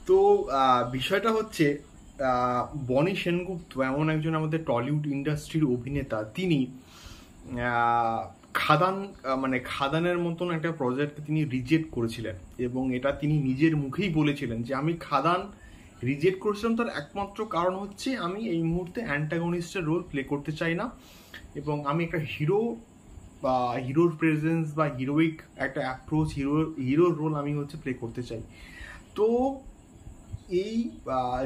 তো বিষয়টা হচ্ছে বনি সেনগুপ্ত এমন একজন আমাদের টলিউড ইন্ডাস্ট্রির অভিনেতা। তিনি খাদান মানে খাদানের মতন একটা প্রজেক্ট তিনি রিজেক্ট করেছিলেন, এবং এটা তিনি নিজের মুখেই বলেছিলেন যে আমি খাদান রিজেক্ট করেছিলাম, তার একমাত্র কারণ হচ্ছে আমি এই মুহূর্তে অ্যান্টাগনিস্টের রোল প্লে করতে চাই না, এবং আমি একটা হিরো বা হিরোর প্রেজেন্স বা হিরোইক একটা অ্যাপ্রোচ, হিরোর রোল আমি হচ্ছে প্লে করতে চাই। তো এই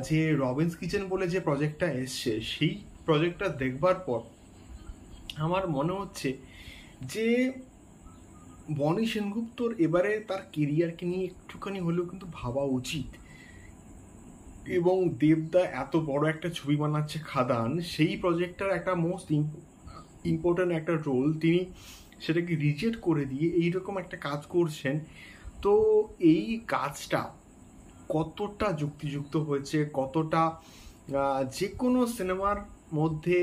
যে রবিন্স কিচেন বলে যে প্রজেক্টটা এসছে, সেই প্রজেক্টটা দেখবার পর আমার মনে হচ্ছে যে বনি সেনগুপ্তর এবারে তার কেরিয়ারকে নিয়ে একটুখানি হলেও কিন্তু ভাবা উচিত। এবং দেবদা এত বড় একটা ছবি বানাচ্ছে খাদান, সেই প্রজেক্টটার একটা মোস্ট ইম্পর্টেন্ট একটা রোল তিনি সেটাকে রিজেক্ট করে দিয়ে এইরকম একটা কাজ করছেন। তো এই কাজটা কতটা যুক্তিযুক্ত হয়েছে, কতটা যে কোনো সিনেমার মধ্যে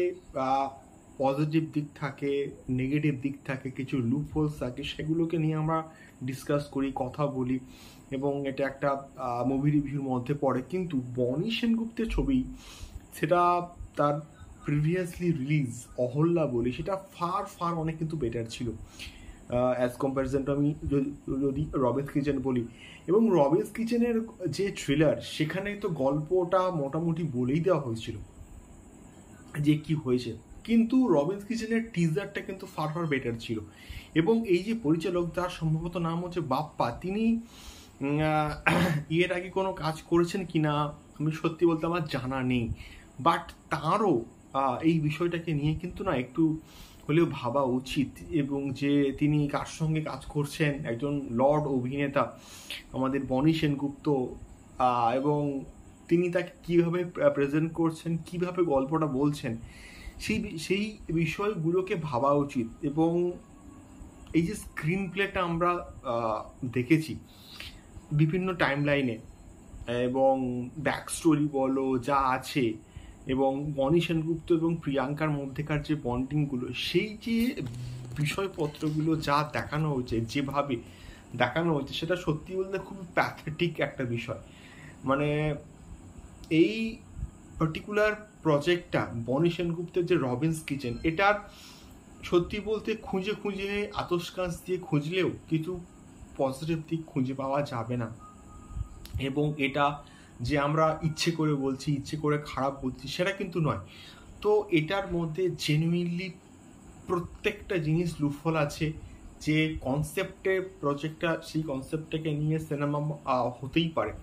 পজিটিভ দিক থাকে, নেগেটিভ দিক থাকে, কিছু লুপহোলস থাকে, সেগুলোকে নিয়ে আমরা ডিসকাস করি, কথা বলি, এবং এটা একটা মুভি রিভিউর মধ্যে পড়ে। কিন্তু বনি সেনগুপ্তের ছবি, সেটা তার প্রিভিয়াসলি রিলিজ অহল্যা বলি, সেটা ফার ফার অনেক কিন্তু বেটার ছিল অ্যাজ কম্প্যারিজন টু আমি যদি রবিন্স কিচেন বলি। এবং রবিন্স কিচেনের যে থ্রিলার, সেখানে তো গল্পটা মোটামুটি বলেই দেওয়া হয়েছিল যে কি হয়েছে, কিন্তু রবিন্স কিচেনের টিজারটা কিন্তু ফার ফার বেটার ছিল। এবং এই যে পরিচালক, তার সম্ভবত নাম হচ্ছে বাপ্পা, তিনি এর আগে কোনো কাজ করেছেন কিনা আমি সত্যি বলতে আমার জানা নেই, বাট তারও এই বিষয়টাকে নিয়ে কিন্তু না একটু হলেও ভাবা উচিত। এবং যে তিনি কার সঙ্গে কাজ করছেন, একজন লর্ড অভিনেতা আমাদের বনি সেনগুপ্ত, এবং তিনি তাকে কিভাবে প্রেজেন্ট করছেন, কিভাবে গল্পটা বলছেন, সেই বিষয়গুলোকে ভাবা উচিত। এবং এই যে স্ক্রিন প্লেটা আমরা দেখেছি বিভিন্ন টাইম লাইনে, এবং ব্যাক স্টোরি বলো যা আছে, এবং বনি সেনগুপ্ত এবং প্রিয়াঙ্কার মধ্যেকার যে বন্ডিংগুলো, সেই যে বিষয়পত্রগুলো যা দেখানো হয়েছে, যেভাবে দেখানো হয়েছে, সেটা সত্যি বলতে খুব প্যাথেটিক একটা বিষয়। মানে এই পার্টিকুলার প্রজেক্টটা বনি সেনগুপ্তের যে রবিন্স কিচেন, এটার সত্যি বলতে খুঁজে খুঁজে আতস কাঁচ দিয়ে খুঁজলেও কিছু পজিটিভ দিক খুঁজে পাওয়া যাবে না। এবং এটা যে আমরা ইচ্ছে করে বলছি, ইচ্ছে করে খারাপ বলছি, সেটা কিন্তু নয়। তো এটার মধ্যে জেনুইনলি প্রত্যেকটা জিনিস লুফল আছে। যে কনসেপ্টে প্রজেক্টটা, সেই কনসেপ্টটাকে নিয়ে সিনেমা হতেই পারে,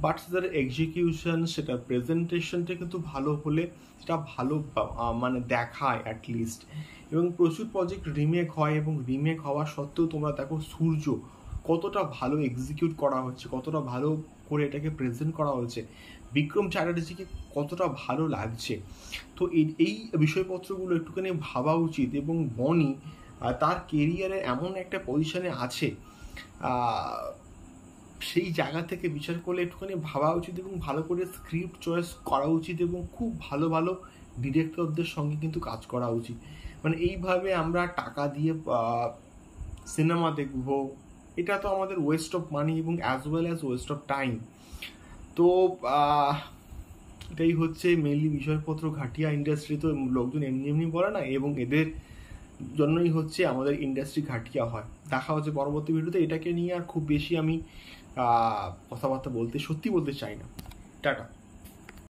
বাট সেটার এক্সিকিউশন, সেটার প্রেজেন্টেশনটা কিন্তু ভালো হলে সেটা ভালো মানে দেখায় অ্যাটলিস্ট। এবং প্রচুর প্রজেক্ট রিমেক হয়, এবং রিমেক হওয়া সত্ত্বেও তোমরা দেখো সূর্য কতটা ভালো এক্সিকিউট করা হচ্ছে, কতটা ভালো করে এটাকে প্রেজেন্ট করা হয়েছে, বিক্রম চ্যাটার্জিকে কতটা ভালো লাগছে। তো এই বিষয়পত্রগুলো একটুখানি ভাবা উচিত। এবং বনি তার কেরিয়ারে এমন একটা পজিশনে আছে, সেই জায়গা থেকে বিচার করলে একটুখানি ভাবা উচিত, এবং ভালো করে স্ক্রিপ্ট চয়েস করা উচিত, এবং খুব ভালো ভালো ডিরেক্টরদের সঙ্গে কিন্তু কাজ করা উচিত। মানে এইভাবে আমরা টাকা দিয়ে সিনেমা দেখব, এটা তো আমাদের ওয়েস্ট অফ মানি এবং as well as West of time. তো এটাই হচ্ছে মেনলি বিষয়পত্র ঘাটিয়া ইন্ডাস্ট্রি। তো লোকজন এমনি এমনি বলে না, এবং এদের জন্যই হচ্ছে আমাদের ইন্ডাস্ট্রি ঘাটিয়া হয়। দেখা হচ্ছে পরবর্তী ভিডিওতে। এটাকে নিয়ে আর খুব বেশি আমি কথাবার্তা সত্যি বলতে চাই না। টাটা।